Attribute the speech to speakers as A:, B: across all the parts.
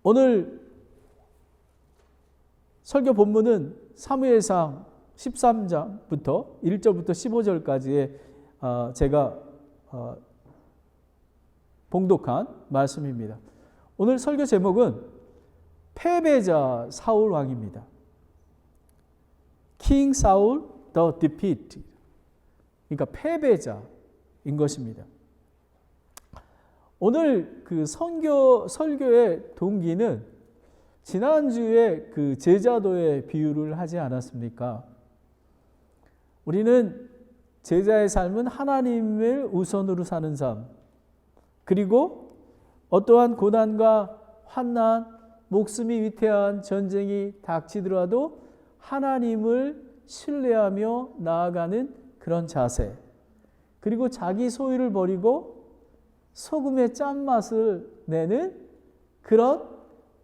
A: 오늘 설교 본문은 사무엘상 13장부터 1절부터 15절까지의 제가 봉독한 말씀입니다. 오늘 설교 제목은 패배자 사울 왕입니다. King Saul the Defeat. 그러니까 패배자인 것입니다. 오늘 그 설교의 동기는 지난주에 그 제자도의 비유를 하지 않았습니까? 우리는 제자의 삶은 하나님을 우선으로 사는 삶, 그리고 어떠한 고난과 환난, 목숨이 위태한 전쟁이 닥치더라도 하나님을 신뢰하며 나아가는 그런 자세, 그리고 자기 소유를 버리고 소금의 짠맛을 내는 그런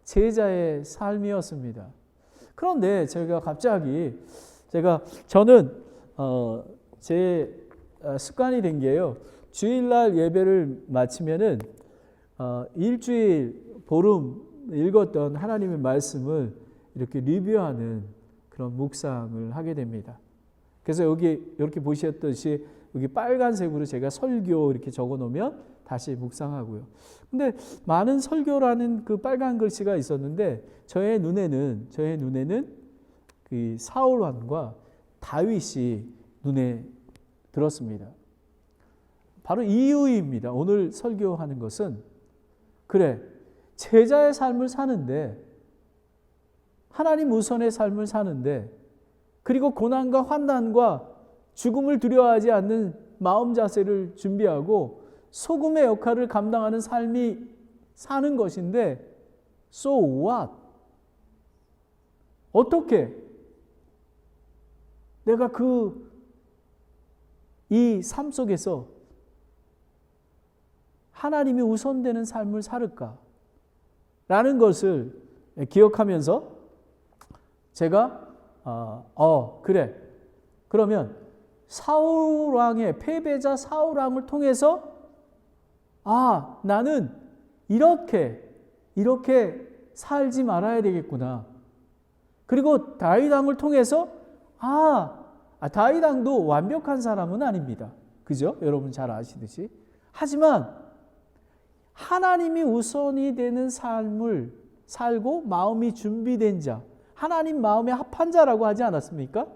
A: 제자의 삶이었습니다. 그런데 저는 제 습관이 된 게요, 주일날 예배를 마치면은 일주일 보름 읽었던 하나님의 말씀을 이렇게 리뷰하는 그런 묵상을 하게 됩니다. 그래서 여기 이렇게 보셨듯이 여기 빨간색으로 제가 설교 이렇게 적어 놓으면 다시 묵상하고요. 근데 많은 설교라는 그 빨간 글씨가 있었는데 저의 눈에는 그 사울 왕과 다윗이 눈에 들었습니다. 바로 이유입니다. 오늘 설교하는 것은, 그래, 제자의 삶을 사는데, 하나님 우선의 삶을 사는데, 그리고 고난과 환난과 죽음을 두려워하지 않는 마음 자세를 준비하고 소금의 역할을 감당하는 삶이 사는 것인데, so what? 어떻게 내가 이 삶 속에서 하나님이 우선되는 삶을 살을까? 라는 것을 기억하면서 제가 그래, 그러면 사울 왕의 패배자 사울 왕을 통해서 나는 이렇게 살지 말아야 되겠구나. 그리고 다윗 왕을 통해서 다윗 왕도 완벽한 사람은 아닙니다. 그죠? 여러분 잘 아시듯이. 하지만 하나님이 우선이 되는 삶을 살고 마음이 준비된 자, 하나님 마음에 합한 자라고 하지 않았습니까?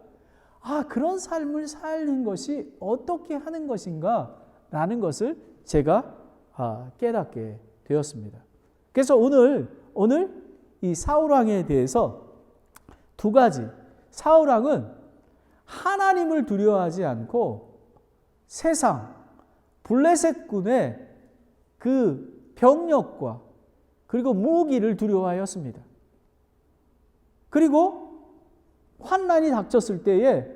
A: 그런 삶을 사는 것이 어떻게 하는 것인가 라는 것을 제가 깨닫게 되었습니다. 그래서 오늘 이 사울왕에 대해서 두 가지, 사울왕은 하나님을 두려워하지 않고 세상, 블레셋군의 그 병력과 그리고 무기를 두려워하였습니다. 그리고 환난이 닥쳤을 때에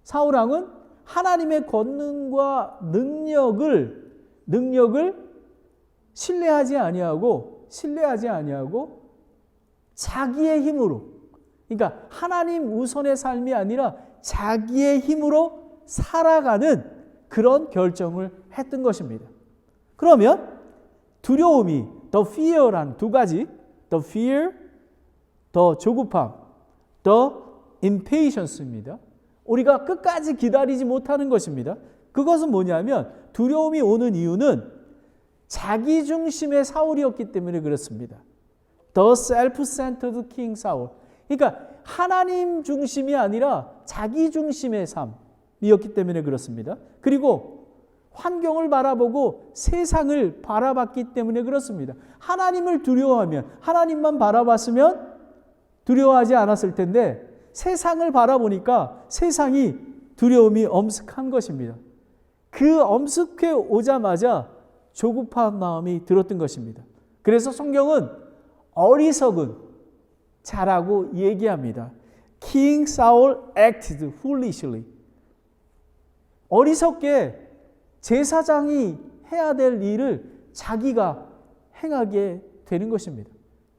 A: 사울왕은 하나님의 권능과 능력을 신뢰하지 아니하고 자기의 힘으로, 그러니까 하나님 우선의 삶이 아니라 자기의 힘으로 살아가는 그런 결정을 했던 것입니다. 그러면 두려움이 the fear란 두 가지, the fear, the 조급함, the impatience입니다. 우리가 끝까지 기다리지 못하는 것입니다. 그것은 뭐냐면 두려움이 오는 이유는 자기 중심의 사울이었기 때문에 그렇습니다. The self-centered king Saul. 그러니까 하나님 중심이 아니라 자기 중심의 삶이었기 때문에 그렇습니다. 그리고 환경을 바라보고 세상을 바라봤기 때문에 그렇습니다. 하나님을 두려워하면, 하나님만 바라봤으면 두려워하지 않았을 텐데 세상을 바라보니까 세상이 두려움이 엄습한 것입니다. 그 엄습해 오자마자 조급한 마음이 들었던 것입니다. 그래서 성경은 어리석은 자라고 얘기합니다. King Saul acted foolishly. 어리석게 제사장이 해야 될 일을 자기가 행하게 되는 것입니다.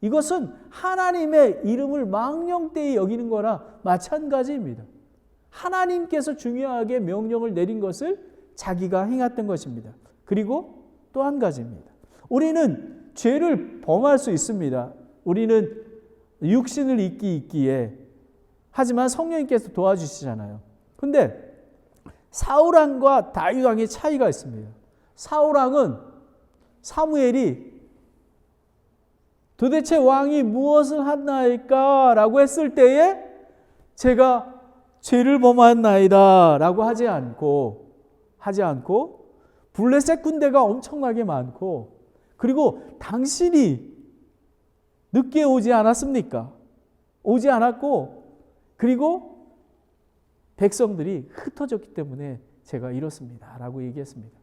A: 이것은 하나님의 이름을 망령되이 여기는 거나 마찬가지입니다. 하나님께서 중요하게 명령을 내린 것을 자기가 행했던 것입니다. 그리고 또 한 가지입니다. 우리는 죄를 범할 수 있습니다. 우리는 육신을 있기에 하지만 성령님께서 도와주시잖아요. 근데 사울 왕과 다윗 왕의 차이가 있습니다. 사울 왕은 사무엘이 도대체 왕이 무엇을 했나이까? 라고 했을 때에 제가 죄를 범하였나이다 라고 하지 않고 블레셋 군대가 엄청나게 많고 그리고 당신이 늦게 오지 않았습니까? 오지 않았고 그리고 백성들이 흩어졌기 때문에 제가 이렇습니다 라고 얘기했습니다.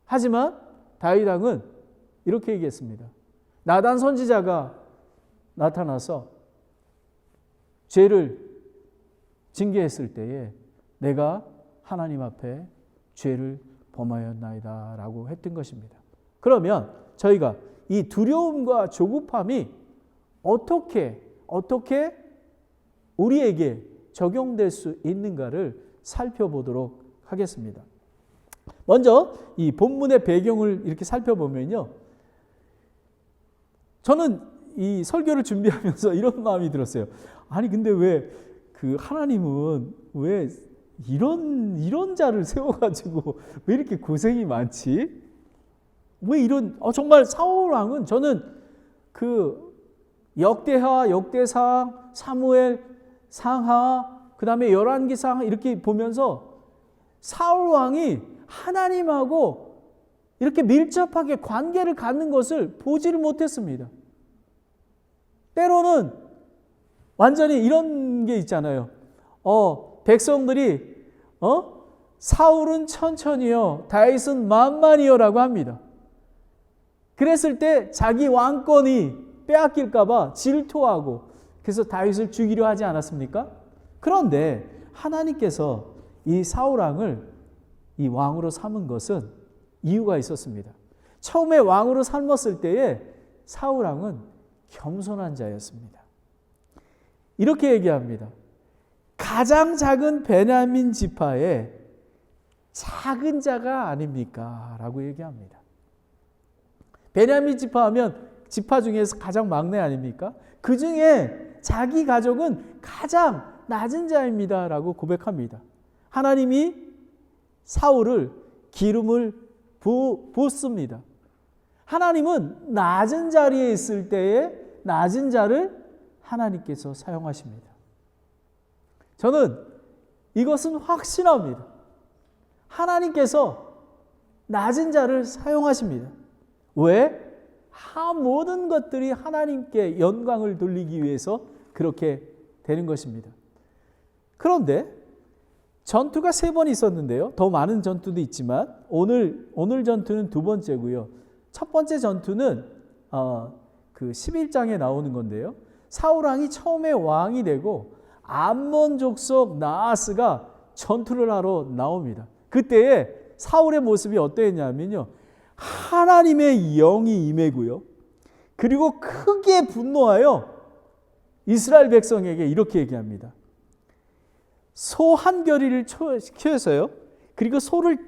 A: 하지만 다윗 왕은 이렇게 얘기했습니다. 나단 선지자가 나타나서 죄를 징계했을 때에 내가 하나님 앞에 죄를 범하였나이다 라고 했던 것입니다. 그러면 저희가 이 두려움과 조급함이 어떻게 우리에게 적용될 수 있는가를 살펴보도록 하겠습니다. 먼저 이 본문의 배경을 이렇게 살펴보면요. 저는 이 설교를 준비하면서 이런 마음이 들었어요. 아니 근데 왜 그 하나님은 왜 이런 자를 세워가지고 왜 이렇게 고생이 많지? 왜 이런 정말 사울 왕은 저는 그 역대하, 역대상, 사무엘 상하, 그 다음에 열왕기상 이렇게 보면서 사울 왕이 하나님하고 이렇게 밀접하게 관계를 갖는 것을 보지를 못했습니다. 때로는 완전히 이런 게 있잖아요. 백성들이 사울은 천천히요, 다윗은 만만히요라고 합니다. 그랬을 때 자기 왕권이 빼앗길까 봐 질투하고 그래서 다윗을 죽이려 하지 않았습니까? 그런데 하나님께서 이 사울 왕을 이 왕으로 삼은 것은 이유가 있었습니다. 처음에 왕으로 삼았을 때에 사울 왕은 겸손한 자였습니다. 이렇게 얘기합니다. 가장 작은 베냐민 지파의 작은 자가 아닙니까? 라고 얘기합니다. 베냐민 지파 하면 지파 중에서 가장 막내 아닙니까? 그 중에 자기 가족은 가장 낮은 자입니다. 라고 고백합니다. 하나님이 사울을 기름을 붓습니다. 하나님은 낮은 자리에 있을 때에 낮은 자를 하나님께서 사용하십니다. 저는 이것은 확신합니다. 하나님께서 낮은 자를 사용하십니다. 왜? 모든 것들이 하나님께 영광을 돌리기 위해서 그렇게 되는 것입니다. 그런데 전투가 3번 있었는데요. 더 많은 전투도 있지만 오늘 전투는 2번째고요. 첫 번째 전투는 그 11장에 나오는 건데요. 사울 왕이 처음에 왕이 되고 암몬 족속 나하스가 전투를 하러 나옵니다. 그때에 사울의 모습이 어떠했냐면요. 하나님의 영이 임하고요. 그리고 크게 분노하여 이스라엘 백성에게 이렇게 얘기합니다. 소 한 겨리를 키워서요. 그리고 소를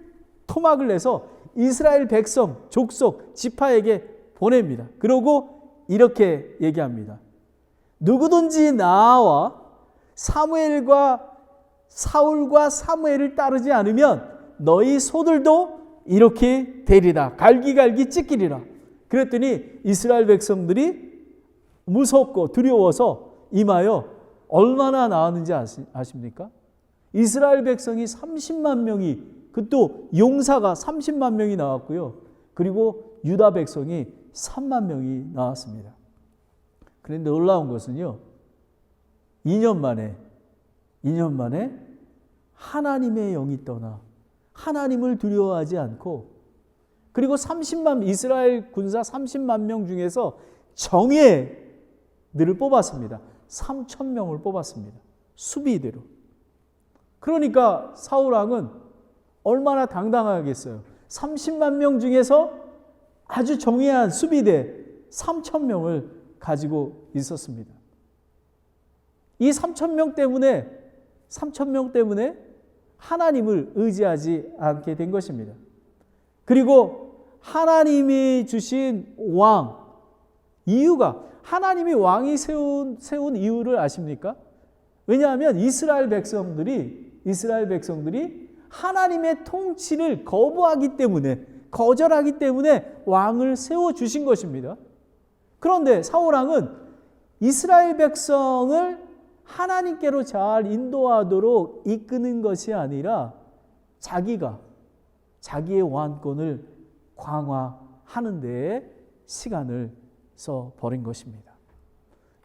A: 토막을 내서 이스라엘 백성, 족속, 지파에게 보냅니다. 그리고 이렇게 얘기합니다. 누구든지 나와 사울과 사무엘을 따르지 않으면 너희 소들도 이렇게 되리라. 갈기갈기 찢기리라. 그랬더니 이스라엘 백성들이 무섭고 두려워서 임하여 얼마나 나왔는지 아십니까? 이스라엘 백성이 30만 명이, 그또 용사가 30만 명이 나왔고요. 그리고 유다 백성이 3만 명이 나왔습니다. 그런데 놀라운 것은요. 2년 만에 하나님의 영이 떠나 하나님을 두려워하지 않고 그리고 이스라엘 군사 30만 명 중에서 정예들을 뽑았습니다. 3천 명을 뽑았습니다. 수비대로. 그러니까 사울 왕은 얼마나 당당하겠어요. 30만 명 중에서 아주 정예한 수비대 3천 명을 가지고 있었습니다. 이 3천 명 때문에 하나님을 의지하지 않게 된 것입니다. 그리고 하나님이 주신 왕, 이유가 하나님이 왕이 세운 이유를 아십니까? 왜냐하면 이스라엘 백성들이 하나님의 통치를 거절하기 때문에 왕을 세워주신 것입니다. 그런데 사울왕은 이스라엘 백성을 하나님께로 잘 인도하도록 이끄는 것이 아니라 자기의 왕권을 강화하는 데에 시간을 써버린 것입니다.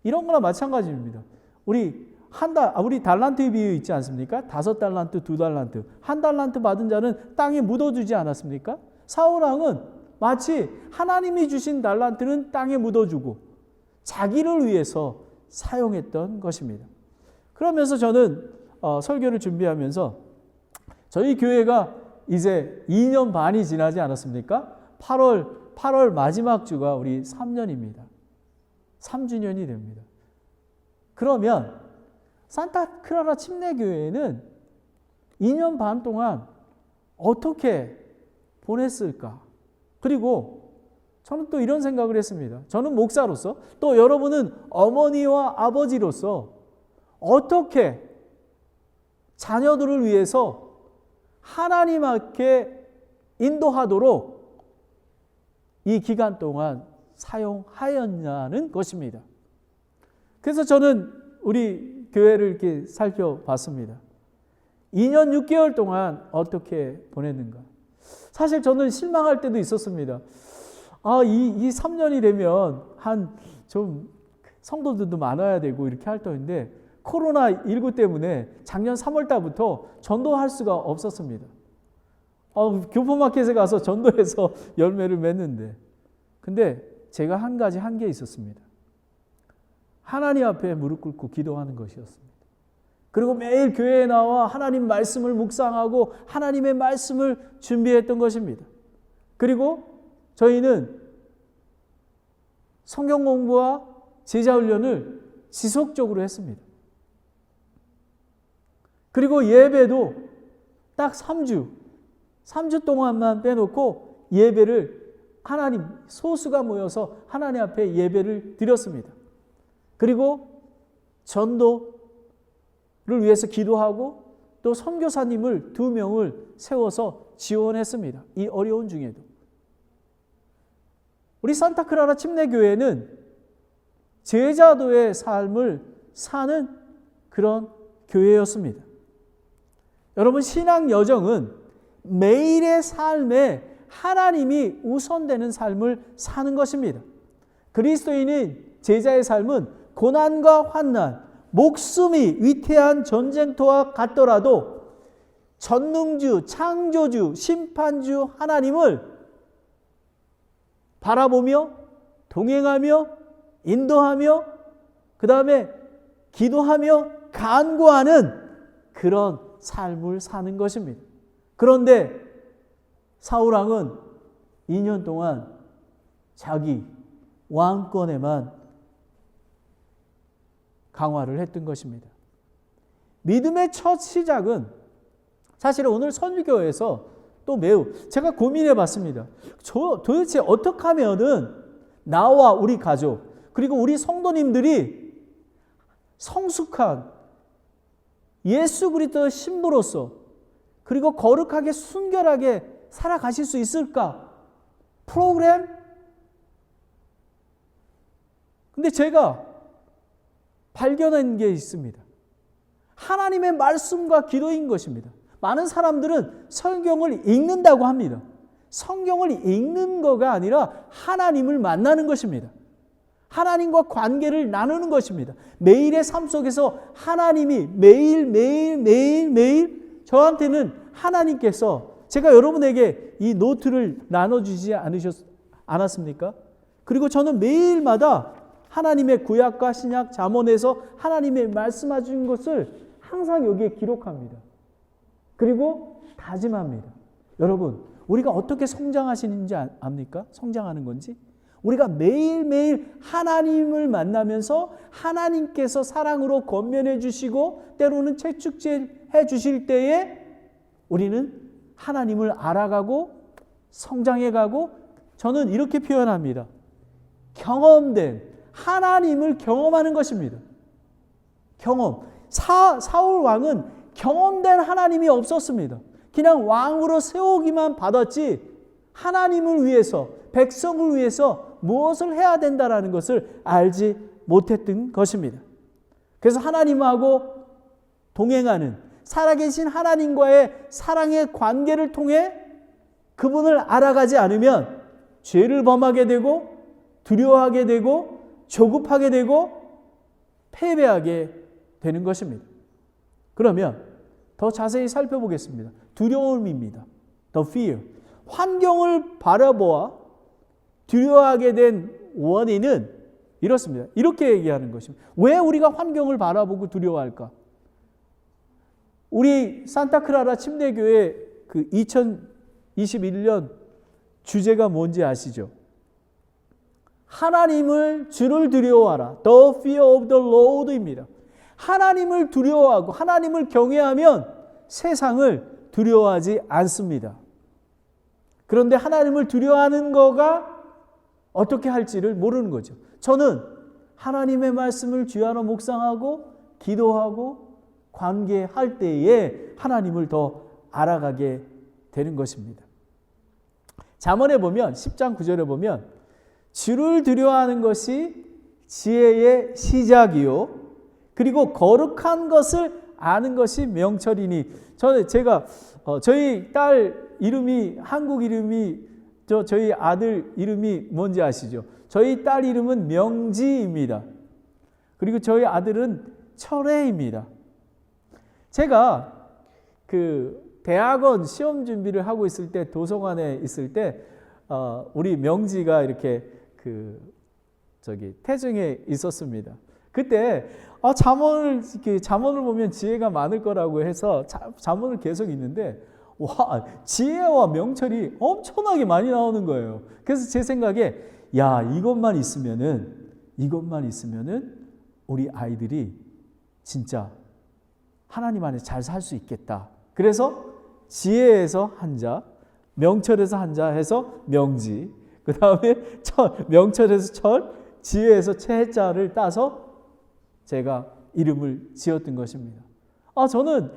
A: 이런 거나 마찬가지입니다. 우리 달란트의 비유 있지 않습니까? 5달란트, 2달란트. 1달란트 받은 자는 땅에 묻어두지 않았습니까? 사울왕은 마치 하나님이 주신 달란트는 땅에 묻어주고 자기를 위해서 사용했던 것입니다. 그러면서 저는 설교를 준비하면서 저희 교회가 이제 2년 반이 지나지 않았습니까? 8월 마지막 주가 우리 3년입니다. 3주년이 됩니다. 그러면 산타크라라 침례교회는 2년 반 동안 어떻게 보냈을까? 그리고 저는 또 이런 생각을 했습니다. 저는 목사로서, 또 여러분은 어머니와 아버지로서 어떻게 자녀들을 위해서 하나님 앞에 인도하도록 이 기간 동안 사용하였냐는 것입니다. 그래서 저는 우리 교회를 이렇게 살펴봤습니다. 2년 6개월 동안 어떻게 보냈는가? 사실 저는 실망할 때도 있었습니다. 이 3년이 되면 좀 성도들도 많아야 되고 이렇게 할 터인데 코로나19 때문에 작년 3월 달부터 전도할 수가 없었습니다. 교포마켓에 가서 전도해서 열매를 맺는데, 근데 제가 한 가지 한계 있었습니다. 하나님 앞에 무릎 꿇고 기도하는 것이었습니다. 그리고 매일 교회에 나와 하나님 말씀을 묵상하고 하나님의 말씀을 준비했던 것입니다. 그리고 저희는 성경 공부와 제자 훈련을 지속적으로 했습니다. 그리고 예배도 딱 3주 동안만 빼놓고 예배를 소수가 모여서 하나님 앞에 예배를 드렸습니다. 그리고 전도를 위해서 기도하고 또 선교사님을 2명을 세워서 지원했습니다. 이 어려운 중에도. 우리 산타크라라 침례교회는 제자도의 삶을 사는 그런 교회였습니다. 여러분, 신앙 여정은 매일의 삶에 하나님이 우선되는 삶을 사는 것입니다. 그리스도인인 제자의 삶은 고난과 환난, 목숨이 위태한 전쟁터와 같더라도 전능주, 창조주, 심판주 하나님을 바라보며 동행하며 인도하며 그 다음에 기도하며 간구하는 그런 삶을 사는 것입니다. 그런데 사울왕은 2년 동안 자기 왕권에만 강화를 했던 것입니다. 믿음의 첫 시작은 사실 오늘 선교에서 또 매우 제가 고민해 봤습니다. 도대체 어떻게 하면은 나와 우리 가족 그리고 우리 성도님들이 성숙한 예수 그리스도의 신부로서 그리고 거룩하게 순결하게 살아가실 수 있을까? 프로그램? 근데 제가 발견한 게 있습니다. 하나님의 말씀과 기도인 것입니다. 많은 사람들은 성경을 읽는다고 합니다. 성경을 읽는 거가 아니라 하나님을 만나는 것입니다. 하나님과 관계를 나누는 것입니다. 매일의 삶 속에서 하나님이 매일 저한테는 하나님께서 제가 여러분에게 이 노트를 나눠주지 않았습니까? 그리고 저는 매일마다 하나님의 구약과 신약 잠언에서 하나님의 말씀하신 것을 항상 여기에 기록합니다. 그리고 다짐합니다. 여러분, 우리가 어떻게 성장하시는지 압니까? 성장하는 건지? 우리가 매일매일 하나님을 만나면서 하나님께서 사랑으로 권면해 주시고 때로는 채축해 주실 때에 우리는 하나님을 알아가고 성장해가고 저는 이렇게 표현합니다. 경험된 하나님을 경험하는 것입니다. 경험. 사울 왕은 경험된 하나님이 없었습니다. 그냥 왕으로 세우기만 받았지 하나님을 위해서, 백성을 위해서 무엇을 해야 된다라는 것을 알지 못했던 것입니다. 그래서 하나님하고 동행하는 살아계신 하나님과의 사랑의 관계를 통해 그분을 알아가지 않으면 죄를 범하게 되고 두려워하게 되고 조급하게 되고 패배하게 되는 것입니다. 그러면 더 자세히 살펴보겠습니다. 두려움입니다. The fear. 환경을 바라보아 두려워하게 된 원인은 이렇습니다. 이렇게 얘기하는 것입니다. 왜 우리가 환경을 바라보고 두려워할까? 우리 산타크라라 침례교회 그 2021년 주제가 뭔지 아시죠? 하나님을 주를 두려워하라. The fear of the Lord입니다. 하나님을 두려워하고 하나님을 경외하면 세상을 두려워하지 않습니다. 그런데 하나님을 두려워하는 거가 어떻게 할지를 모르는 거죠. 저는 하나님의 말씀을 주야로 묵상하고 기도하고 관계할 때에 하나님을 더 알아가게 되는 것입니다. 잠언에 보면 10장 9절에 보면 주를 두려워하는 것이 지혜의 시작이요 그리고 거룩한 것을 아는 것이 명철이니. 제가 저희 딸 이름이 한국 이름이 저희 아들 이름이 뭔지 아시죠? 저희 딸 이름은 명지입니다. 그리고 저희 아들은 철회입니다. 제가 그 대학원 시험 준비를 하고 있을 때 도서관에 있을 때 우리 명지가 이렇게 태중에 있었습니다. 그때 잠언을 보면 지혜가 많을 거라고 해서 잠언을 계속 읽는데 와, 지혜와 명철이 엄청나게 많이 나오는 거예요. 그래서 제 생각에 이것만 있으면은 우리 아이들이 진짜 하나님 안에 잘 살 수 있겠다. 그래서 지혜에서 한자, 명철에서 한자 해서 명지, 그 다음에 명철에서 철, 지혜에서 채자를 따서 제가 이름을 지었던 것입니다. 저는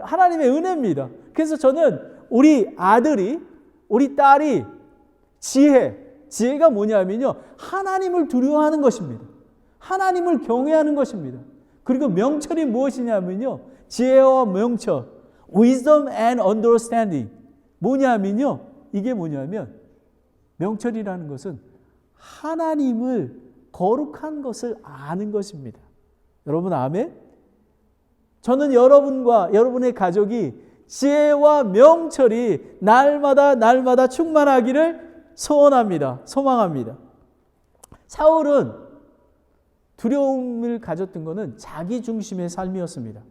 A: 하나님의 은혜입니다. 그래서 저는 우리 아들이, 우리 딸이 지혜가 뭐냐면요, 하나님을 두려워하는 것입니다. 하나님을 경외하는 것입니다. 그리고 명철이 무엇이냐면요, 지혜와 명철, wisdom and understanding. 이게 뭐냐면 명철이라는 것은 하나님을 거룩한 것을 아는 것입니다. 여러분 아멘? 저는 여러분과 여러분의 가족이 지혜와 명철이 날마다 충만하기를 소망합니다. 사울은 두려움을 가졌던 것은 자기 중심의 삶이었습니다.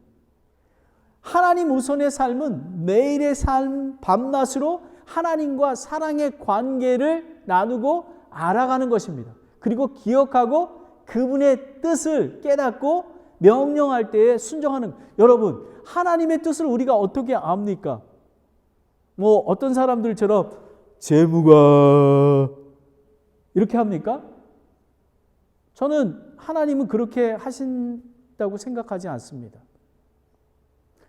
A: 하나님 우선의 삶은 매일의 삶 밤낮으로 하나님과 사랑의 관계를 나누고 알아가는 것입니다. 그리고 기억하고 그분의 뜻을 깨닫고 명령할 때에 순종하는. 여러분, 하나님의 뜻을 우리가 어떻게 압니까? 어떤 사람들처럼 재무가 이렇게 합니까? 저는 하나님은 그렇게 하신다고 생각하지 않습니다.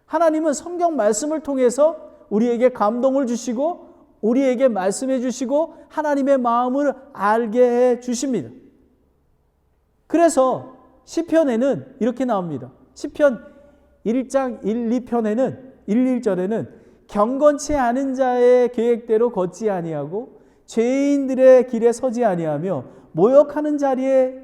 A: 하나님은 성경 말씀을 통해서 우리에게 감동을 주시고 우리에게 말씀해 주시고 하나님의 마음을 알게 해 주십니다. 그래서 시편에는 이렇게 나옵니다. 시편 1장 1, 2편에는 1, 1절에는 경건치 않은 자의 계획대로 걷지 아니하고 죄인들의 길에 서지 아니하며 모욕하는 자리에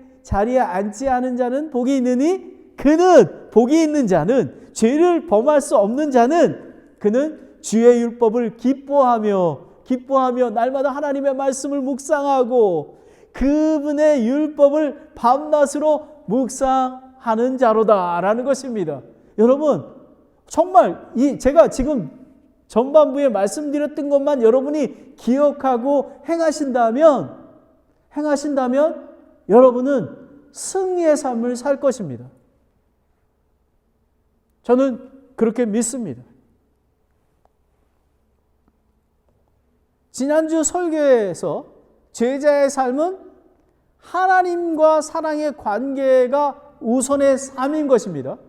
A: 앉지 않은 자는 복이 있느니 그는 복이 있는 자는 죄를 범할 수 없는 자는 그는 주의 율법을 기뻐하며 날마다 하나님의 말씀을 묵상하고 그분의 율법을 밤낮으로 묵상하는 자로다라는 것입니다. 여러분, 정말 제가 지금 전반부에 말씀드렸던 것만 여러분이 기억하고 행하신다면 여러분은 승리의 삶을 살 것입니다. 저는 그렇게 믿습니다. 지난주 설교에서 제자의 삶은 하나님과 사랑의 관계가 우선의 삶인 것입니다.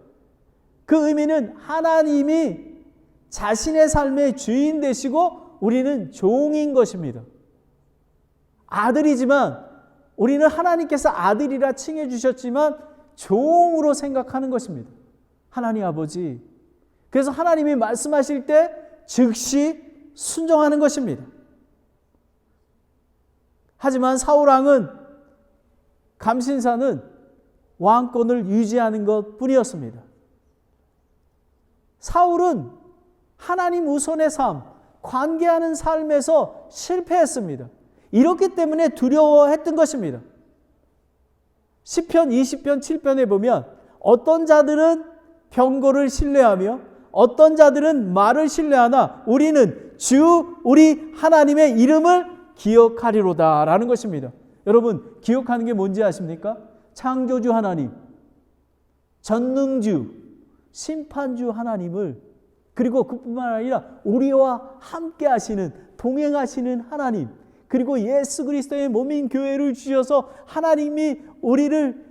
A: 그 의미는 하나님이 자신의 삶의 주인 되시고 우리는 종인 것입니다. 아들이지만 우리는 하나님께서 아들이라 칭해 주셨지만 종으로 생각하는 것입니다. 하나님 아버지. 그래서 하나님이 말씀하실 때 즉시 순종하는 것입니다. 하지만 사울왕은 감신사는 왕권을 유지하는 것 뿐이었습니다. 사울은 하나님 우선의 삶, 관계하는 삶에서 실패했습니다. 이렇기 때문에 두려워했던 것입니다. 시편 20편 7편에 보면 어떤 자들은 병거를 신뢰하며 어떤 자들은 말을 신뢰하나 우리는 주 우리 하나님의 이름을 기억하리로다 라는 것입니다. 여러분 기억하는 게 뭔지 아십니까? 창조주 하나님, 전능주, 심판주 하나님을, 그리고 그뿐만 아니라 우리와 함께 하시는, 동행하시는 하나님, 그리고 예수 그리스도의 몸인 교회를 주셔서 하나님이 우리를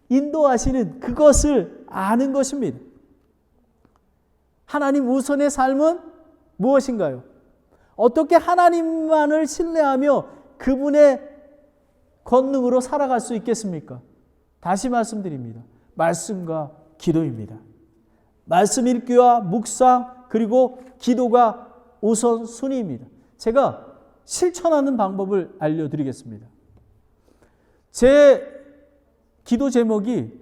A: 인도하시는 그것을 아는 것입니다. 하나님 우선의 삶은 무엇인가요? 어떻게 하나님만을 신뢰하며 그분의 권능으로 살아갈 수 있겠습니까? 다시 말씀드립니다. 말씀과 기도입니다. 말씀 읽기와 묵상 그리고 기도가 우선순위입니다. 제가 실천하는 방법을 알려드리겠습니다. 제 기도 제목이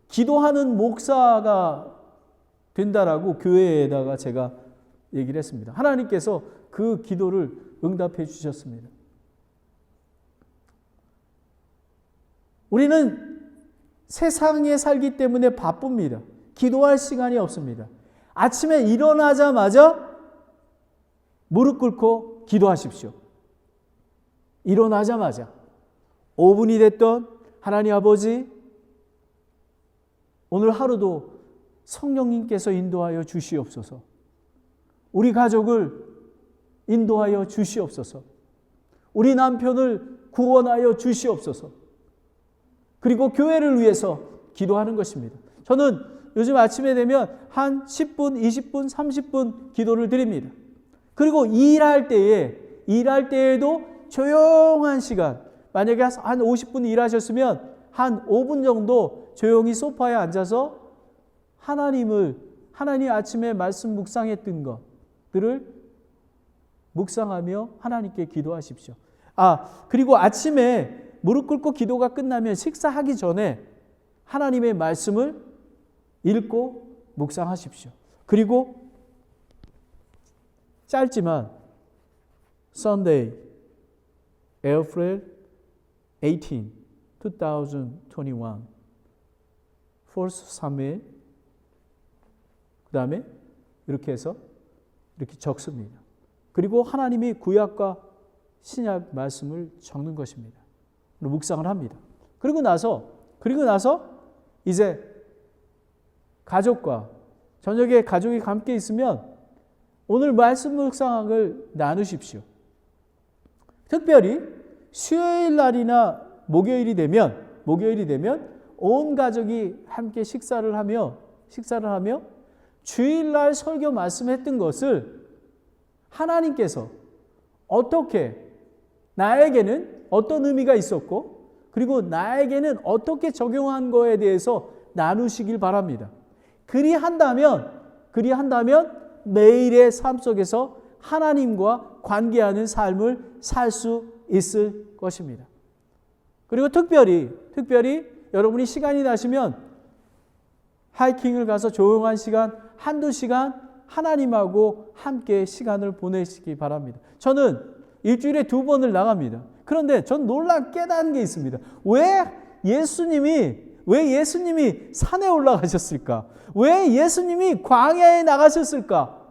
A: 기도하는 목사가 된다라고 교회에다가 제가 얘기를 했습니다. 하나님께서 그 기도를 응답해 주셨습니다. 우리는 세상에 살기 때문에 바쁩니다. 기도할 시간이 없습니다. 아침에 일어나자마자 무릎 꿇고 기도하십시오. 일어나자마자 5분이 됐던 하나님 아버지, 오늘 하루도 성령님께서 인도하여 주시옵소서. 우리 가족을 인도하여 주시옵소서. 우리 남편을 구원하여 주시옵소서. 그리고 교회를 위해서 기도하는 것입니다. 저는 요즘 아침에 되면 한 10분, 20분, 30분 기도를 드립니다. 그리고 일할 때에도 조용한 시간, 만약에 한 50분 일하셨으면 한 5분 정도 조용히 소파에 앉아서 하나님 아침에 말씀 묵상했던 것들을 묵상하며 하나님께 기도하십시오. 그리고 아침에 무릎 꿇고 기도가 끝나면 식사하기 전에 하나님의 말씀을 읽고 묵상하십시오. 그리고 짧지만 Sunday, April 18, 2021 First Samuel, 그 다음에 이렇게 해서 이렇게 적습니다. 그리고 하나님이 구약과 신약 말씀을 적는 것입니다. 묵상을 합니다. 그리고 나서 이제 가족과 저녁에 가족이 함께 있으면 오늘 말씀 묵상을 나누십시오. 특별히 수요일 날이나 목요일이 되면 온 가족이 함께 식사를 하며 주일날 설교 말씀했던 것을 하나님께서 어떻게 나에게는 어떤 의미가 있었고 그리고 나에게는 어떻게 적용한 거에 대해서 나누시길 바랍니다. 그리한다면 매일의 삶 속에서 하나님과 관계하는 삶을 살 수 있을 것입니다. 그리고 특별히 여러분이 시간이 나시면 하이킹을 가서 조용한 시간, 한두 시간 하나님하고 함께 시간을 보내시기 바랍니다. 저는 일주일에 2번을 나갑니다. 그런데 전 놀라 깨달은 게 있습니다. 왜 예수님이 산에 올라가셨을까? 왜 예수님이 광야에 나가셨을까?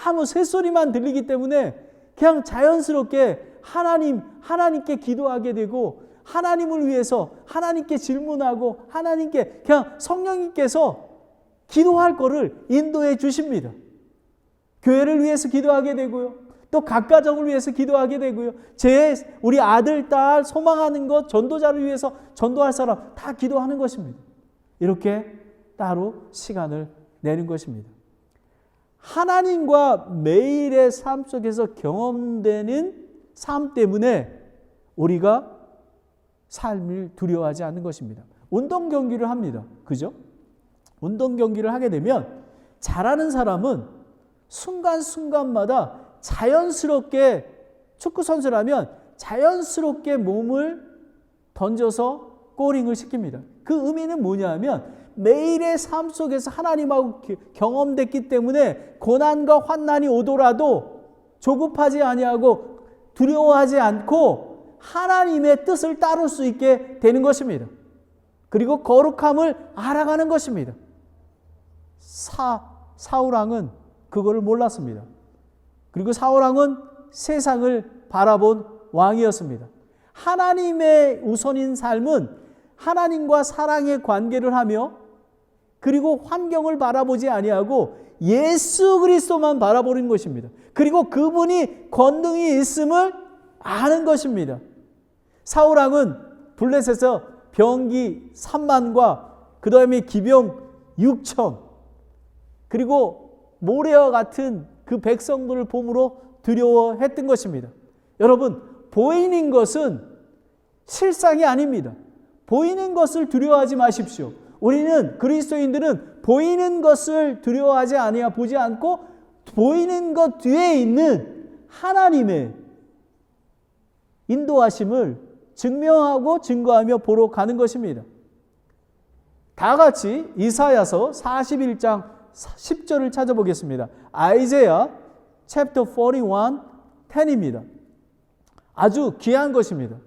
A: 아무 새소리만 들리기 때문에 그냥 자연스럽게 하나님께 기도하게 되고 하나님을 위해서 하나님께 질문하고 하나님께 그냥 성령님께서 기도할 거를 인도해 주십니다. 교회를 위해서 기도하게 되고요. 또 각 가정을 위해서 기도하게 되고요. 우리 아들, 딸 소망하는 것, 전도자를 위해서 전도할 사람 다 기도하는 것입니다. 이렇게 따로 시간을 내는 것입니다. 하나님과 매일의 삶 속에서 경험되는 삶 때문에 우리가 삶을 두려워하지 않는 것입니다. 운동 경기를 합니다. 그죠? 운동 경기를 하게 되면 잘하는 사람은 순간순간마다 자연스럽게, 축구 선수라면 자연스럽게 몸을 던져서 골링을 시킵니다. 그 의미는 뭐냐 하면 매일의 삶 속에서 하나님하고 경험됐기 때문에 고난과 환난이 오더라도 조급하지 아니하고 두려워하지 않고 하나님의 뜻을 따를 수 있게 되는 것입니다. 그리고 거룩함을 알아가는 것입니다. 사울왕은 그거를 몰랐습니다. 그리고 사울왕은 세상을 바라본 왕이었습니다. 하나님의 우선인 삶은 하나님과 사랑의 관계를 하며 그리고 환경을 바라보지 아니하고 예수 그리스도만 바라보는 것입니다. 그리고 그분이 권능이 있음을 아는 것입니다. 사울왕은 블레셋에서 병기 3만과 그 다음에 기병 6천 그리고 모래와 같은 그 백성들을 보므로 두려워했던 것입니다. 여러분, 보이는 것은 실상이 아닙니다. 보이는 것을 두려워하지 마십시오. 우리는 그리스도인들은 보이는 것을 두려워하지 아니하 보지 않고 보이는 것 뒤에 있는 하나님의 인도하심을 증명하고 증거하며 보러 가는 것입니다. 다 같이 이사야서 41장 10절을 찾아보겠습니다. 아이제야 chapter 41, 10입니다. 아주 귀한 것입니다.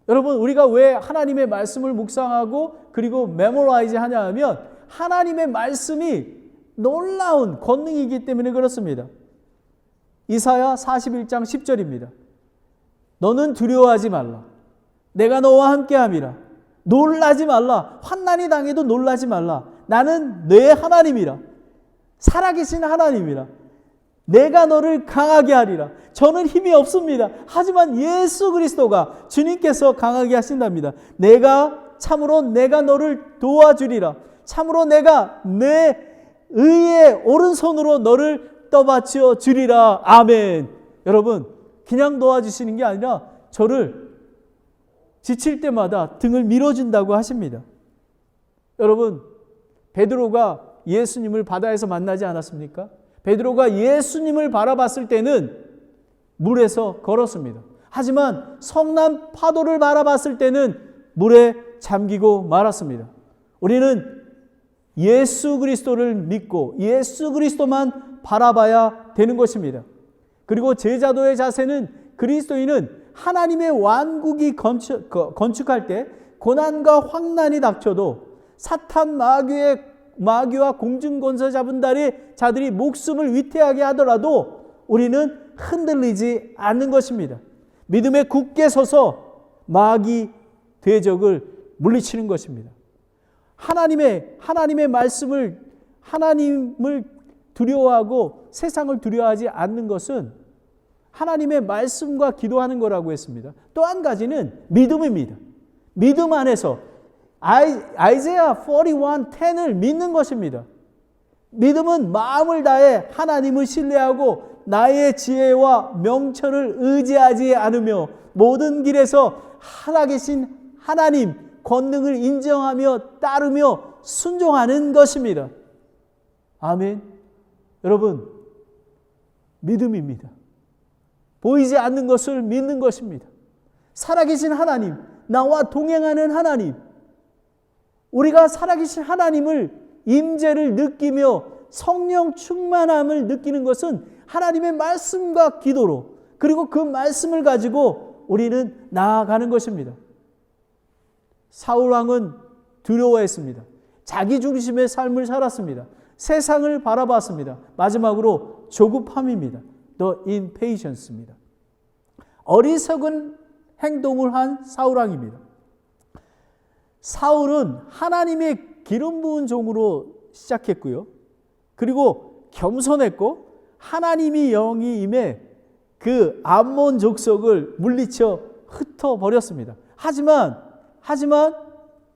A: 여러분, 우리가 왜 하나님의 말씀을 묵상하고 그리고 메모라이즈 하냐 하면 하나님의 말씀이 놀라운 권능이기 때문에 그렇습니다. 이사야 41장 10절입니다. 너는 두려워하지 말라. 내가 너와 함께함이라. 놀라지 말라. 환난이 당해도 놀라지 말라. 나는 내 하나님이라. 살아계신 하나님이라. 내가 너를 강하게 하리라. 저는 힘이 없습니다. 하지만 예수 그리스도가 주님께서 강하게 하신답니다. 참으로 내가 너를 도와주리라. 참으로 내가 내 의의 오른손으로 너를 떠받쳐 주리라. 아멘. 여러분, 그냥 도와주시는 게 아니라 저를 지칠 때마다 등을 밀어준다고 하십니다. 여러분, 베드로가 예수님을 바다에서 만나지 않았습니까? 베드로가 예수님을 바라봤을 때는 물에서 걸었습니다. 하지만 성난 파도를 바라봤을 때는 물에 잠기고 말았습니다. 우리는 예수 그리스도를 믿고 예수 그리스도만 바라봐야 되는 것입니다. 그리고 제자도의 자세는 그리스도인은 하나님의 완국이 건축할 때 고난과 환난이 닥쳐도 사탄 마귀와 공중권세 잡은 자들이 목숨을 위태하게 하더라도 우리는 흔들리지 않는 것입니다. 믿음에 굳게 서서 마귀 대적을 물리치는 것입니다. 하나님의 말씀을 하나님을 두려워하고 세상을 두려워하지 않는 것은 하나님의 말씀과 기도하는 거라고 했습니다. 또 한 가지는 믿음입니다. 믿음 안에서 아이제야 41:10을 믿는 것입니다. 믿음은 마음을 다해 하나님을 신뢰하고 나의 지혜와 명철을 의지하지 않으며 모든 길에서 살아계신 하나님 권능을 인정하며 따르며 순종하는 것입니다. 아멘. 여러분, 믿음입니다. 보이지 않는 것을 믿는 것입니다. 살아계신 하나님, 나와 동행하는 하나님, 우리가 살아계신 하나님을 임재를 느끼며 성령 충만함을 느끼는 것은 하나님의 말씀과 기도로 그리고 그 말씀을 가지고 우리는 나아가는 것입니다. 사울왕은 두려워했습니다. 자기 중심의 삶을 살았습니다. 세상을 바라봤습니다. 마지막으로 조급함입니다. The impatience입니다. 어리석은 행동을 한 사울왕입니다. 사울은 하나님의 기름 부은 종으로 시작했고요. 그리고 겸손했고 하나님이 영이 임해 그 암몬 족속을 물리쳐 흩어버렸습니다. 하지만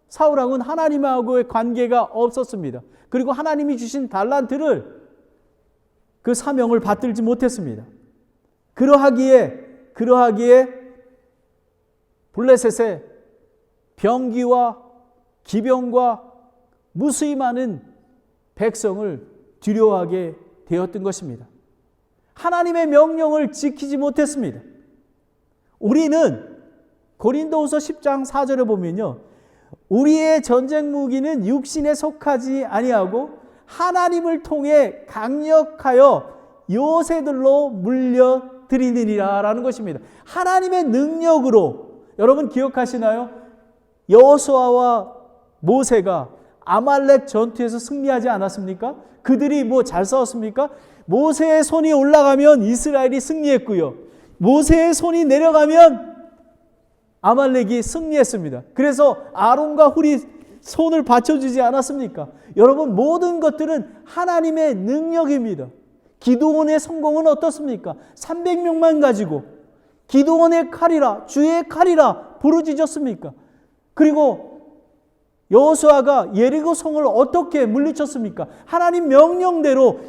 A: 사울왕은 하나님하고의 관계가 없었습니다. 그리고 하나님이 주신 달란트를 그 사명을 받들지 못했습니다. 그러하기에 블레셋의 병기와 기병과 무수히 많은 백성을 두려워하게 되었던 것입니다. 하나님의 명령을 지키지 못했습니다. 우리는 고린도후서 10장 4절에 보면요, 우리의 전쟁 무기는 육신에 속하지 아니하고 하나님을 통해 강력하여 요새들로 물려드리느니라 라는 것입니다. 하나님의 능력으로, 여러분 기억하시나요? 여호수아와 모세가 아말렉 전투에서 승리하지 않았습니까? 그들이 뭐 잘 싸웠습니까? 모세의 손이 올라가면 이스라엘이 승리했고요, 모세의 손이 내려가면 아말렉이 승리했습니다. 그래서 아론과 훌이 손을 받쳐주지 않았습니까? 여러분, 모든 것들은 하나님의 능력입니다. 기드온의 성공은 어떻습니까? 300명만 가지고 기드온의 칼이라, 주의 칼이라 부르짖었습니까? 그리고 여호수아가 예리고 성을 어떻게 물리쳤습니까? 하나님 명령대로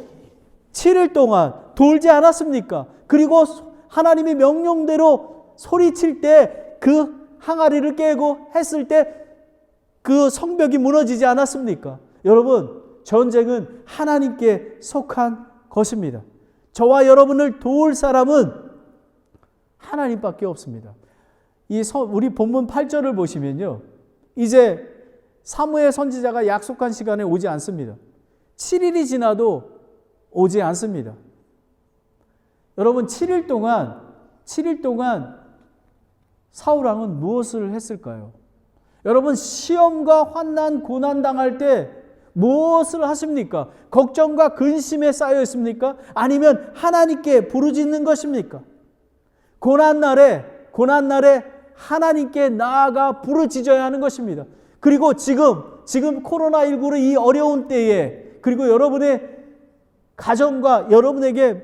A: 7일 동안 돌지 않았습니까? 그리고 하나님의 명령대로 소리칠 때 그 항아리를 깨고 했을 때 그 성벽이 무너지지 않았습니까? 여러분, 전쟁은 하나님께 속한 것입니다. 저와 여러분을 도울 사람은 하나님밖에 없습니다. 우리 본문 8절을 보시면요, 이제 사무엘 선지자가 약속한 시간에 오지 않습니다. 7일이 지나도 오지 않습니다. 여러분, 7일 동안 사울왕은 무엇을 했을까요? 여러분, 시험과 환난, 고난 당할 때 무엇을 하십니까? 걱정과 근심에 쌓여 있습니까? 아니면 하나님께 부르짖는 것입니까? 고난날에 하나님께 나아가 부르짖어야 하는 것입니다. 그리고 지금 코로나19로 이 어려운 때에, 그리고 여러분의 가정과 여러분에게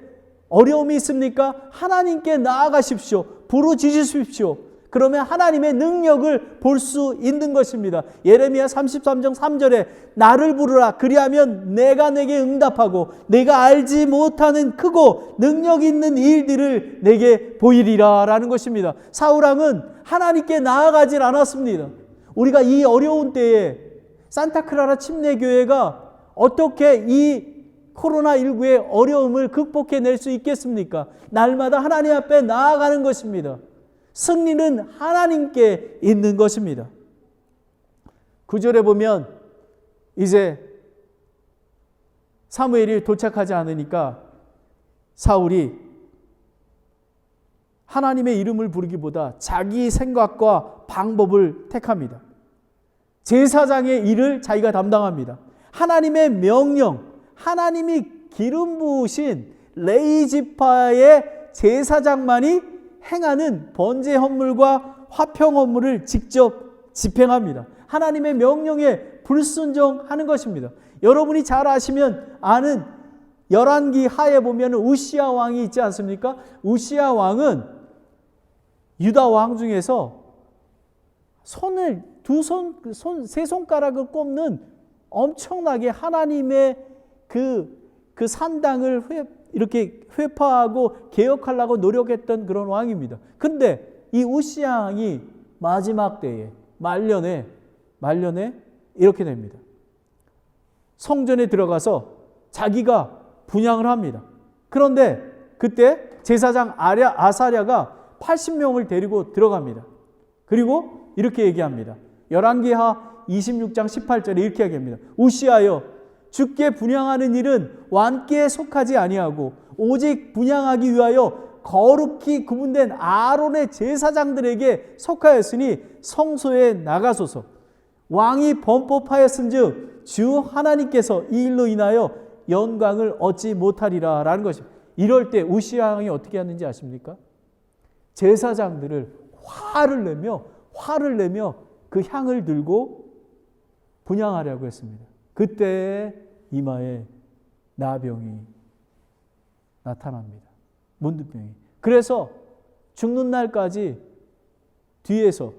A: 어려움이 있습니까? 하나님께 나아가십시오. 부르짖으십시오. 그러면 하나님의 능력을 볼 수 있는 것입니다. 예레미야 33장 3절에 나를 부르라, 그리하면 내가 내게 응답하고 내가 알지 못하는 크고 능력 있는 일들을 내게 보이리라 라는 것입니다. 사울왕은 하나님께 나아가질 않았습니다. 우리가 이 어려운 때에 산타클라라 침례교회가 어떻게 이 코로나19의 어려움을 극복해낼 수 있겠습니까? 날마다 하나님 앞에 나아가는 것입니다. 승리는 하나님께 있는 것입니다. 9절에 보면 이제 사무엘이 도착하지 않으니까 사울이 하나님의 이름을 부르기보다 자기 생각과 방법을 택합니다. 제사장의 일을 자기가 담당합니다. 하나님의 명령, 하나님이 기름 부으신 레위 지파의 제사장만이 행하는 번제 헌물과 화평 헌물을 직접 집행합니다. 하나님의 명령에 불순종하는 것입니다. 여러분이 잘 아는 열왕기 하에 보면 우시야 왕이 있지 않습니까? 우시야 왕은 유다 왕 중에서 세 손가락을 꼽는 엄청나게 하나님의 그 산당을 이렇게 회파하고 개혁하려고 노력했던 그런 왕입니다. 근데 이 우시야 왕이 마지막 때에 말년에 이렇게 됩니다. 성전에 들어가서 자기가 분향을 합니다. 그런데 그때 제사장 아사랴가 80명을 데리고 들어갑니다. 그리고 이렇게 얘기합니다. 열왕기하 26장 18절에 이렇게 얘기합니다. 우시야여, 주께 분향하는 일은 왕께 속하지 아니하고 오직 분향하기 위하여 거룩히 구분된 아론의 제사장들에게 속하였으니 성소에 나가소서. 왕이 범법하였은즉 주 하나님께서 이 일로 인하여 영광을 얻지 못하리라 라는 것입니다. 이럴 때 우시야 왕이 어떻게 하는지 아십니까? 제사장들을 화를 내며 그 향을 들고 분향하려고 했습니다. 그때 이마에 나병이 나타납니다. 문둥병이. 그래서 죽는 날까지 뒤에서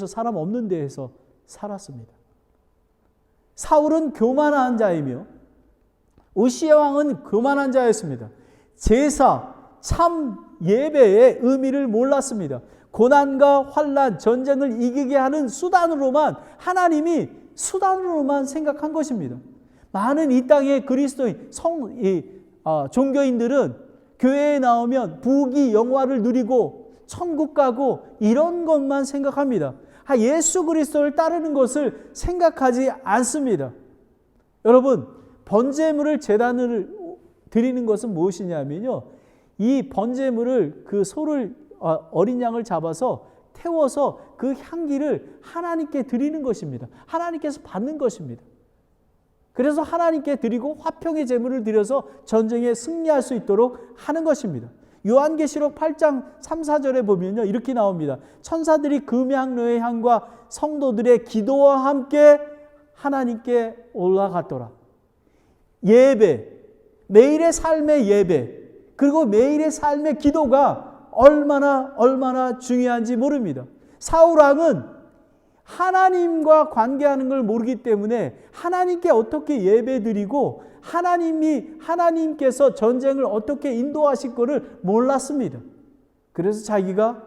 A: 사람 없는 데에서 살았습니다. 사울은 교만한 자이며 우시야 왕은 교만한 자였습니다. 제사, 참 예배의 의미를 몰랐습니다. 고난과 환난, 전쟁을 이기게 하는 하나님이 수단으로만 생각한 것입니다. 많은 이 땅의 그리스도인, 종교인들은 교회에 나오면 부귀 영화를 누리고 천국 가고 이런 것만 생각합니다. 예수 그리스도를 따르는 것을 생각하지 않습니다. 여러분, 번제물을 제단을 드리는 것은 무엇이냐면요, 이 번제물을 그 소를 어린 양을 잡아서 태워서 그 향기를 하나님께 드리는 것입니다. 하나님께서 받는 것입니다. 그래서 하나님께 드리고 화평의 제물을 드려서 전쟁에 승리할 수 있도록 하는 것입니다. 요한계시록 8장 3, 4절에 보면요, 이렇게 나옵니다. 천사들이 금향로의 향과 성도들의 기도와 함께 하나님께 올라갔더라. 예배, 매일의 삶의 예배, 그리고 매일의 삶의 기도가 얼마나 중요한지 모릅니다. 사울 왕은 하나님과 관계하는 걸 모르기 때문에 하나님께 어떻게 예배드리고 하나님께서 전쟁을 어떻게 인도하실 것을 몰랐습니다. 그래서 자기가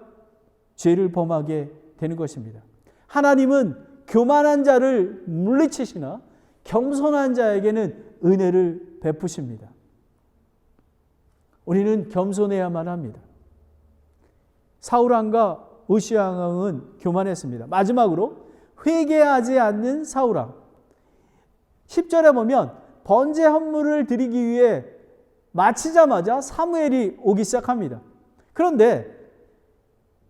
A: 죄를 범하게 되는 것입니다. 하나님은 교만한 자를 물리치시나 겸손한 자에게는 은혜를 베푸십니다. 우리는 겸손해야만 합니다. 사울 왕과 우시야 왕은 교만했습니다. 마지막으로 회개하지 않는 사울 왕. 10절에 보면 번제 헌물을 드리기 위해 마치자마자 사무엘이 오기 시작합니다. 그런데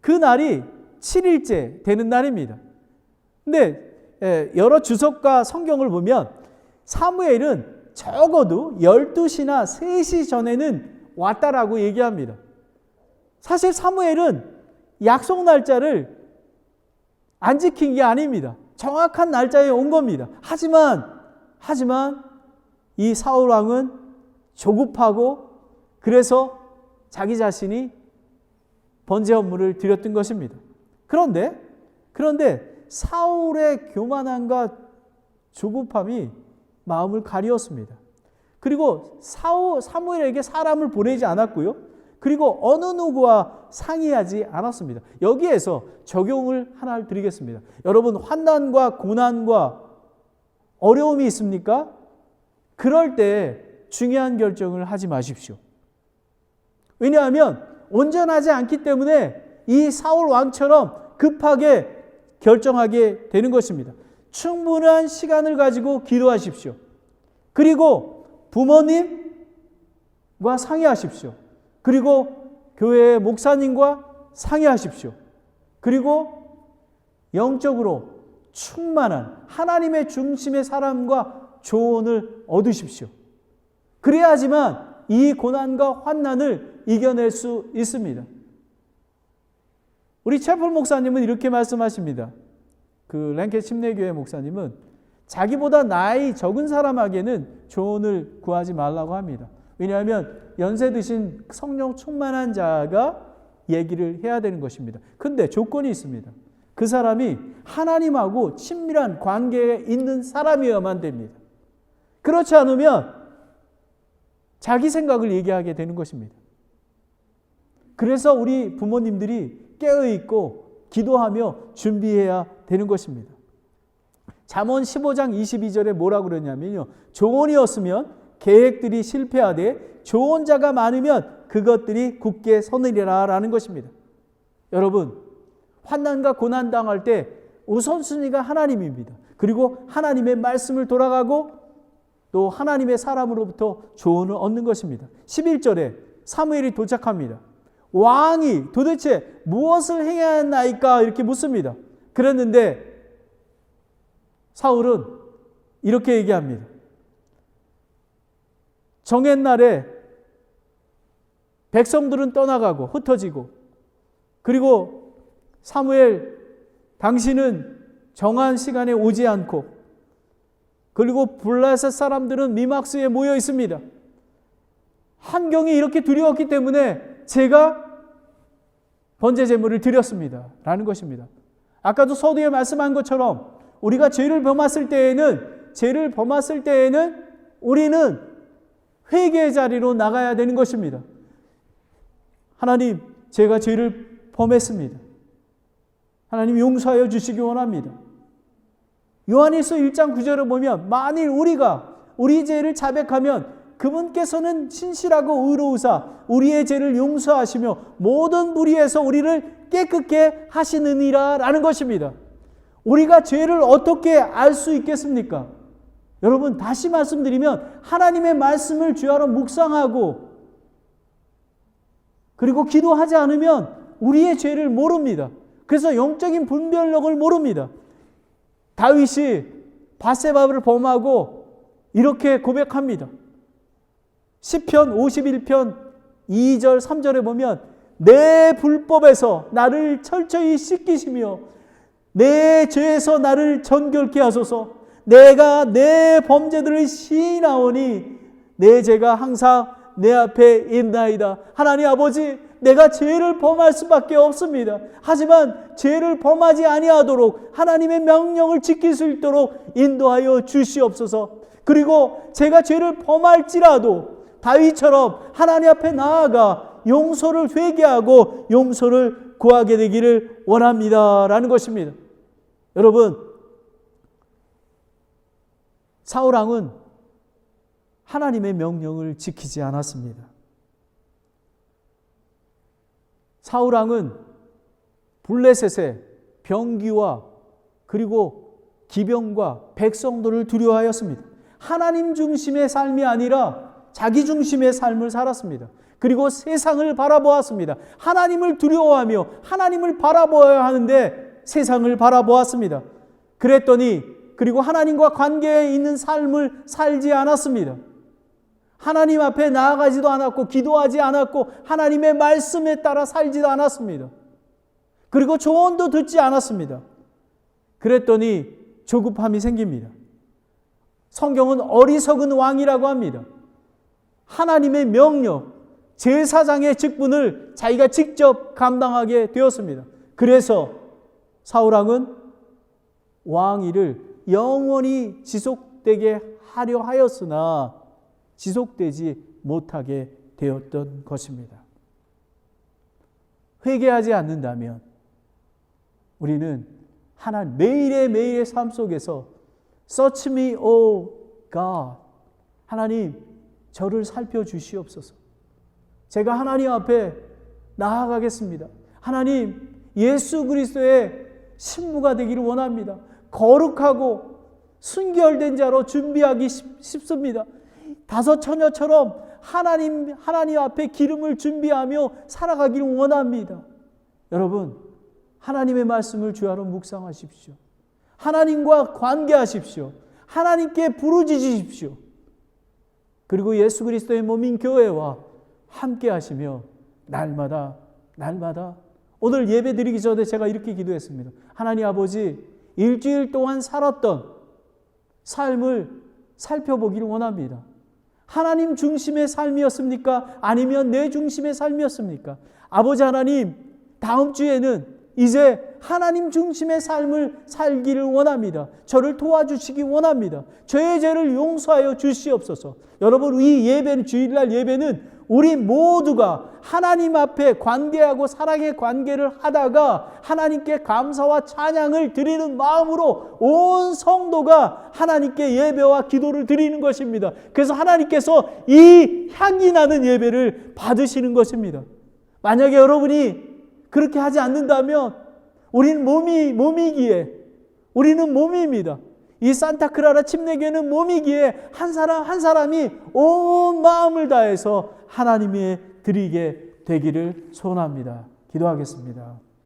A: 그 날이 7일째 되는 날입니다. 근데 여러 주석과 성경을 보면 사무엘은 적어도 12시나 3시 전에는 왔다라고 얘기합니다. 사실 사무엘은 약속 날짜를 안 지킨 게 아닙니다. 정확한 날짜에 온 겁니다. 하지만 이 사울 왕은 조급하고 그래서 자기 자신이 번제 헌물을 드렸던 것입니다. 그런데 사울의 교만함과 조급함이 마음을 가리었습니다. 그리고 사무엘에게 사람을 보내지 않았고요. 그리고 어느 누구와 상의하지 않았습니다. 여기에서 적용을 하나를 드리겠습니다. 여러분, 환난과 고난과 어려움이 있습니까? 그럴 때 중요한 결정을 하지 마십시오. 왜냐하면 온전하지 않기 때문에 이 사울 왕처럼 급하게 결정하게 되는 것입니다. 충분한 시간을 가지고 기도하십시오. 그리고 부모님과 상의하십시오. 그리고 교회의 목사님과 상의하십시오. 그리고 영적으로 충만한 하나님의 중심의 사람과 조언을 얻으십시오. 그래야지만 이 고난과 환난을 이겨낼 수 있습니다. 우리 채플 목사님은 이렇게 말씀하십니다. 그 랭켓 침례교회 목사님은 자기보다 나이 적은 사람에게는 조언을 구하지 말라고 합니다. 왜냐하면 연세 드신 성령 충만한 자가 얘기를 해야 되는 것입니다. 근데 조건이 있습니다. 그 사람이 하나님하고 친밀한 관계에 있는 사람이어야만 됩니다. 그렇지 않으면 자기 생각을 얘기하게 되는 것입니다. 그래서 우리 부모님들이 깨어있고 기도하며 준비해야 되는 것입니다. 잠언 15장 22절에 뭐라고 그러냐면요, 조언이었으면 계획들이 실패하되 좋은 자가 많으면 그것들이 굳게 서느리라 라는 것입니다. 여러분, 환난과 고난 당할 때 우선순위가 하나님입니다. 그리고 하나님의 말씀을 돌아가고 또 하나님의 사람으로부터 조언을 얻는 것입니다. 11절에 사무엘이 도착합니다. 왕이 도대체 무엇을 행해야 하나이까 이렇게 묻습니다. 그랬는데 사울은 이렇게 얘기합니다. 정한 날에 백성들은 떠나가고 흩어지고, 그리고 사무엘 당신은 정한 시간에 오지 않고, 그리고 블레셋 사람들은 미막스에 모여 있습니다. 환경이 이렇게 두려웠기 때문에 제가 번제 제물을 드렸습니다. 라는 것입니다. 아까도 서두에 말씀한 것처럼 우리가 죄를 범했을 때에는 우리는 회개의 자리로 나가야 되는 것입니다. 하나님, 제가 죄를 범했습니다. 하나님 용서하여 주시기 원합니다. 요한일서 1장 9절을 보면 만일 우리가 우리 죄를 자백하면 그분께서는 신실하고 의로우사 우리의 죄를 용서하시며 모든 불의에서 우리를 깨끗게 하시느니라 라는 것입니다. 우리가 죄를 어떻게 알 수 있겠습니까? 여러분, 다시 말씀드리면 하나님의 말씀을 주야로 묵상하고 그리고 기도하지 않으면 우리의 죄를 모릅니다. 그래서 영적인 분별력을 모릅니다. 다윗이 밧세바를 범하고 이렇게 고백합니다. 시편 51편 2절 3절에 보면 내 불법에서 나를 철저히 씻기시며 내 죄에서 나를 정결케 하소서. 내가 내 범죄들을 시인하오니 내 죄가 항상 내 앞에 있나이다. 하나님 아버지, 내가 죄를 범할 수밖에 없습니다. 하지만 죄를 범하지 아니하도록 하나님의 명령을 지킬 수 있도록 인도하여 주시옵소서. 그리고 제가 죄를 범할지라도 다윗처럼 하나님 앞에 나아가 용서를 회개하고 용서를 구하게 되기를 원합니다. 라는 것입니다. 여러분, 사울왕은 하나님의 명령을 지키지 않았습니다. 사울왕은 블레셋의 병기와 그리고 기병과 백성들을 두려워하였습니다. 하나님 중심의 삶이 아니라 자기 중심의 삶을 살았습니다. 그리고 세상을 바라보았습니다. 하나님을 두려워하며 하나님을 바라보아야 하는데 세상을 바라보았습니다. 그리고 하나님과 관계에 있는 삶을 살지 않았습니다. 하나님 앞에 나아가지도 않았고 기도하지 않았고 하나님의 말씀에 따라 살지도 않았습니다. 그리고 조언도 듣지 않았습니다. 그랬더니 조급함이 생깁니다. 성경은 어리석은 왕이라고 합니다. 하나님의 명령, 제사장의 직분을 자기가 직접 감당하게 되었습니다. 그래서 사울왕은 왕위를 영원히 지속되게 하려 하였으나 지속되지 못하게 되었던 것입니다. 회개하지 않는다면 우리는 하나님 매일의 삶 속에서 Search me, O God. 하나님, 저를 살펴주시옵소서. 제가 하나님 앞에 나아가겠습니다. 하나님, 예수 그리스도의 신부가 되기를 원합니다. 거룩하고 순결된 자로 준비하기 싶습니다. 다섯 처녀처럼 하나님 앞에 기름을 준비하며 살아가기를 원합니다. 여러분, 하나님의 말씀을 주야로 묵상하십시오. 하나님과 관계하십시오. 하나님께 부르짖으십시오. 그리고 예수 그리스도의 몸인 교회와 함께 하시며 날마다 오늘 예배 드리기 전에 제가 이렇게 기도했습니다. 하나님 아버지, 일주일 동안 살았던 삶을 살펴보기를 원합니다. 하나님 중심의 삶이었습니까? 아니면 내 중심의 삶이었습니까? 아버지 하나님, 다음 주에는 이제 하나님 중심의 삶을 살기를 원합니다. 저를 도와주시기 원합니다. 저의 죄를 용서하여 주시옵소서. 여러분, 이 예배는, 주일날 예배는 우리 모두가 하나님 앞에 관계하고 사랑의 관계를 하다가 하나님께 감사와 찬양을 드리는 마음으로 온 성도가 하나님께 예배와 기도를 드리는 것입니다. 그래서 하나님께서 이 향이 나는 예배를 받으시는 것입니다. 만약에 여러분이 그렇게 하지 않는다면 우리는 우리는 몸입니다. 이 산타크라라 침례교회는 몸이기에 한 사람이 온 마음을 다해서 하나님께 드리게 되기를 소원합니다. 기도하겠습니다.